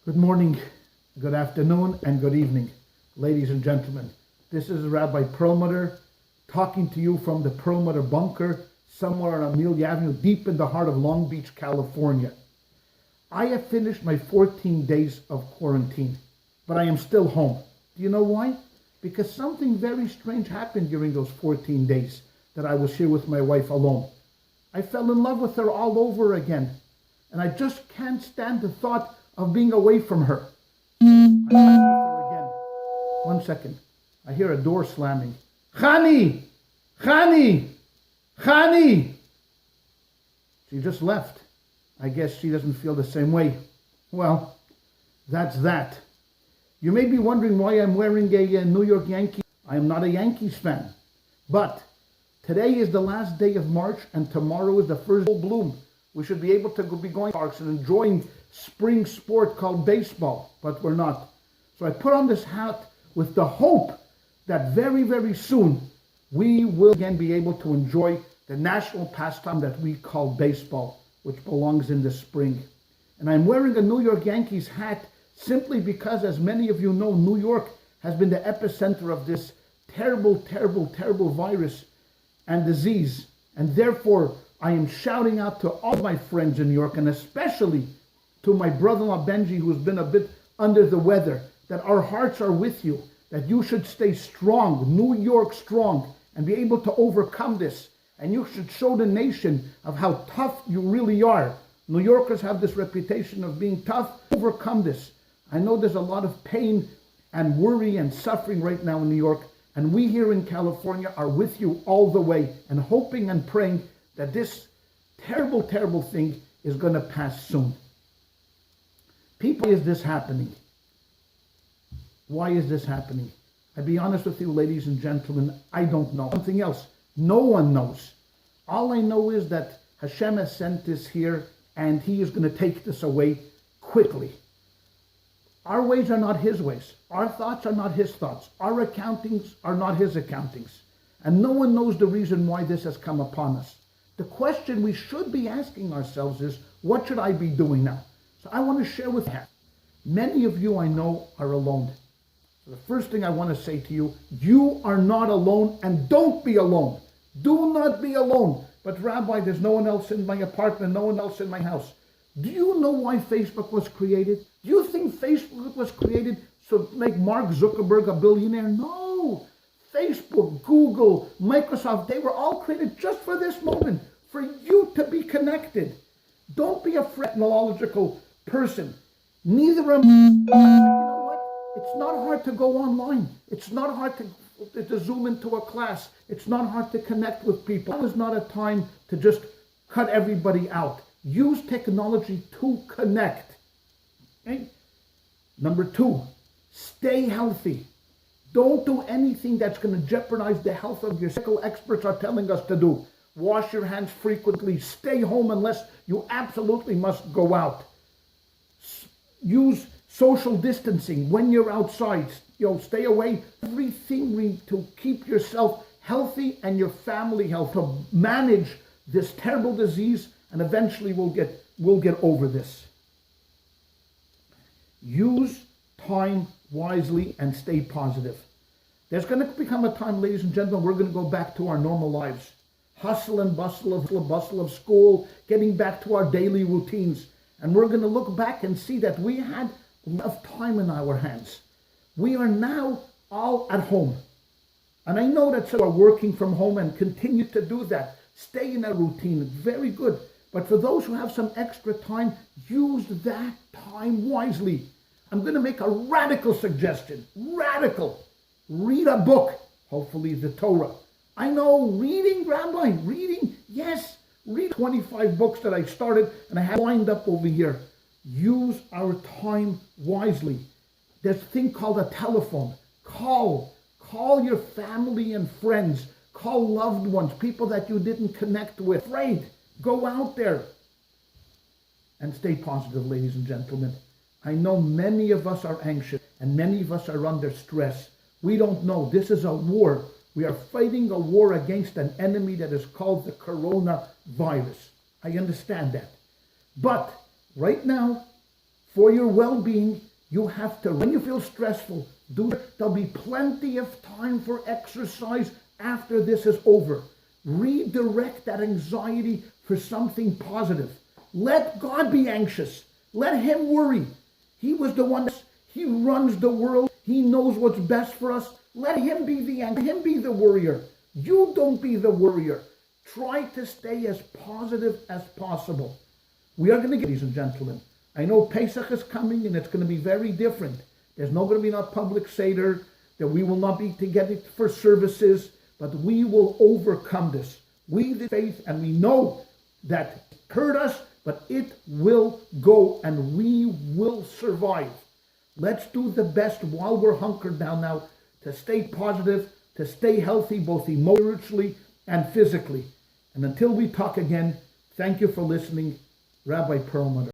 Good morning, good afternoon, and good evening, ladies and gentlemen. This is Rabbi Perlmutter talking to you from the Perlmutter bunker somewhere on Amelia Avenue, deep in the heart of Long Beach, California. I have finished my 14 days of quarantine, but I am still home. Do you know why? Because something very strange happened during those 14 days that I was here with my wife alone. I fell in love with her all over again, and I just can't stand the thought of being away from her. I'm with her again. 1 second. I hear a door slamming. Chani! Chani! Chani! She just left. I guess she doesn't feel the same way. Well, that's that. You may be wondering why I'm wearing a New York Yankees. I am not a Yankees fan. But today is the last day of March and tomorrow is the first full bloom. We should be able to be going to parks and enjoying spring sport called baseball, but we're not. So I put on this hat with the hope that very, very soon we will again be able to enjoy the national pastime that we call baseball, which belongs in the spring. And I'm wearing a New York Yankees hat simply because, as many of you know, New York has been the epicenter of this terrible, terrible, terrible virus and disease. And therefore, I am shouting out to all my friends in New York, and especially to my brother-in-law Benji, who's been a bit under the weather, that our hearts are with you, that you should stay strong, New York strong, and be able to overcome this. And you should show the nation of how tough you really are. New Yorkers have this reputation of being tough. Overcome this. I know there's a lot of pain and worry and suffering right now in New York, and we here in California are with you all the way and hoping and praying that this terrible, terrible thing is going to pass soon. People, why is this happening? Why is this happening? I'll be honest with you, ladies and gentlemen, I don't know. Something else. No one knows. All I know is that Hashem has sent this here and He is going to take this away quickly. Our ways are not His ways. Our thoughts are not His thoughts. Our accountings are not His accountings. And no one knows the reason why this has come upon us. The question we should be asking ourselves is, what should I be doing now? So I want to share with you. Many of you I know are alone. So the first thing I want to say to you, you are not alone and don't be alone. Do not be alone. But Rabbi, there's no one else in my apartment, no one else in my house. Do you know why Facebook was created? Do you think Facebook was created to make Mark Zuckerberg a billionaire? No. Facebook, Google, Microsoft, they were all created just for this moment, for you to be connected. Don't be a technological person. Neither am I. You know what? It's not hard to go online. It's not hard to zoom into a class. It's not hard to connect with people. Now is not a time to just cut everybody out. Use technology to connect. Okay? Number 2, stay healthy. Don't do anything that's going to jeopardize the health of your medical experts are telling us to do. Wash your hands frequently. Stay home unless you absolutely must go out. Use social distancing when you're outside. Stay away. Everything to keep yourself healthy and your family healthy, to manage this terrible disease, and eventually we'll get over this. Use time wisely and stay positive. There's going to become a time, ladies and gentlemen, we're going to go back to our normal lives. Hustle and bustle of school, getting back to our daily routines. And we're going to look back and see that we had enough time in our hands. We are now all at home. And I know that some are working from home and continue to do that. Stay in a routine. Very good. But for those who have some extra time, use that time wisely. I'm going to make a radical suggestion. Radical. Read a book. Hopefully the Torah. I know reading, Rabbi, reading. Yes. Read 25 books that I started and I have lined up over here. Use our time wisely. There's a thing called a telephone. Call your family and friends. Call loved ones, people that you didn't connect with. Afraid. Go out there. And stay positive, ladies and gentlemen. I know many of us are anxious and many of us are under stress. We don't know. This is a war. We are fighting a war against an enemy that is called the coronavirus. I understand that. But right now, For your well-being, you have to, when you feel stressful, there'll be plenty of time for exercise after this is over. Redirect that anxiety for something positive. Let God be anxious. Let him worry. He was the one, he runs the world. He knows what's best for us. Let him be the worrier. You don't be the worrier. Try to stay as positive as possible. We are going to get, ladies and gentlemen. I know Pesach is coming and it's going to be very different. There's not going to be no public Seder, that we will not be together for services, but we will overcome this. We the faith, and we know that it hurt us, but it will go and we will survive. Let's do the best while we're hunkered down now to stay positive, to stay healthy, both emotionally and physically. And until we talk again, thank you for listening. Rabbi Perlmutter.